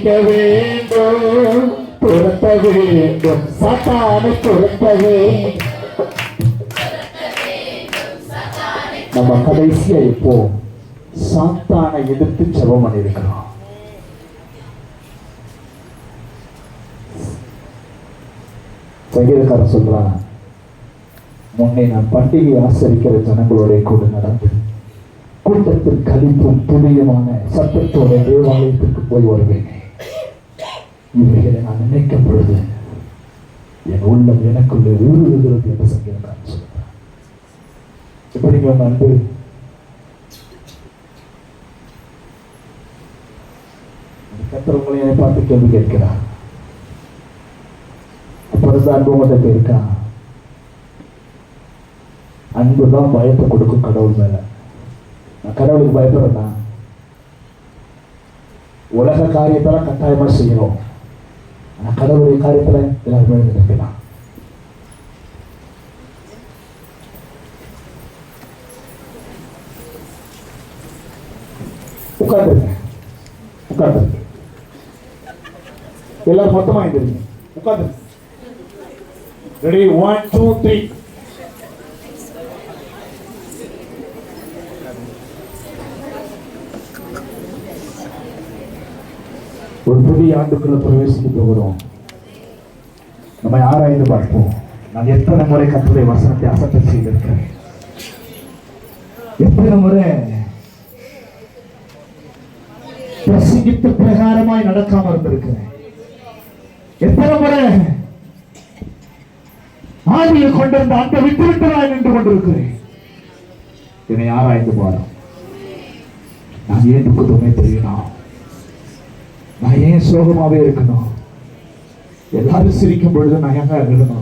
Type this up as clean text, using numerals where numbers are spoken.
அழிக்க வேண்டும், துரத்த வேண்டும், சாத்தானை துரத்த வேண்டும். நம்ம கடைசியா இப்போ சாத்தானை எதிர்த்து ஜெபம் பண்ணிருக்கிறோம். சங்கீதக்காரன் சொல்றான், முன்னே நான் பண்டிகை ஆசரிக்கிற ஜனங்களோட கூட நடந்து கூட்டத்தில் கழிப்பும் புதியமான சத்தத்தோட தேவாலயத்திற்கு போய் வருவேன். இவைகளை நான் நினைக்கும் பொழுது என் உள்ளம் எனக்குள்ளே ஊறுகிறது என்று சங்கீதக்காரன் சொல்றான். எப்படிங்க உங்க அன்பு? கர்த்தர் உங்களை பார்த்து கேள்வி கேட்கிறார். அப்பொழுது அன்பு உங்கள்கிட்ட இருக்கா? அன்புதான் பயத்தை கொடுக்கும் கடவுள் மேல. நான் கடவுளுக்கு பயப்படுறேன்னா உலக காரியத்தெல்லாம் கட்டாயமா செய்யணும். ஆனா கடவுளுடைய காரியத்துல எல்லாருமே நினைக்கலாம். உட்காந்துருங்க, உட்காந்துருங்க, எல்லாரும் மொத்தமா எழுந்திருங்க, உட்காந்துருங்க. ரெடி? 1 2 3. ஒரு புதிய ஆண்டுக்குள்ள பிரவேசிக்க போகிறோம். நம்ம ஆராய்ந்து பார்ப்போம். நான் எத்தனை முறை கர்த்தருடைய வசனத்தை அசட்டை செய்திருக்கிறேன், எத்தனை முறை பிரசங்கித்த பிரகாரமாய் நடக்காம இருந்திருக்கிறேன், எத்தனை முறை ஆதியில் கொண்டிருந்த அந்த விட்டுவிட்டதாய் நின்று கொண்டிருக்கிறேன். என்னை ஆராய்ந்து பாரும். நான் ஏன் துக்கத்துமே தெரியணும்? நான் ஏன் சோகமாவே இருக்கணும்? எல்லாரும் சிரிக்கும் பொழுது நான் எங்க இருக்கணும்?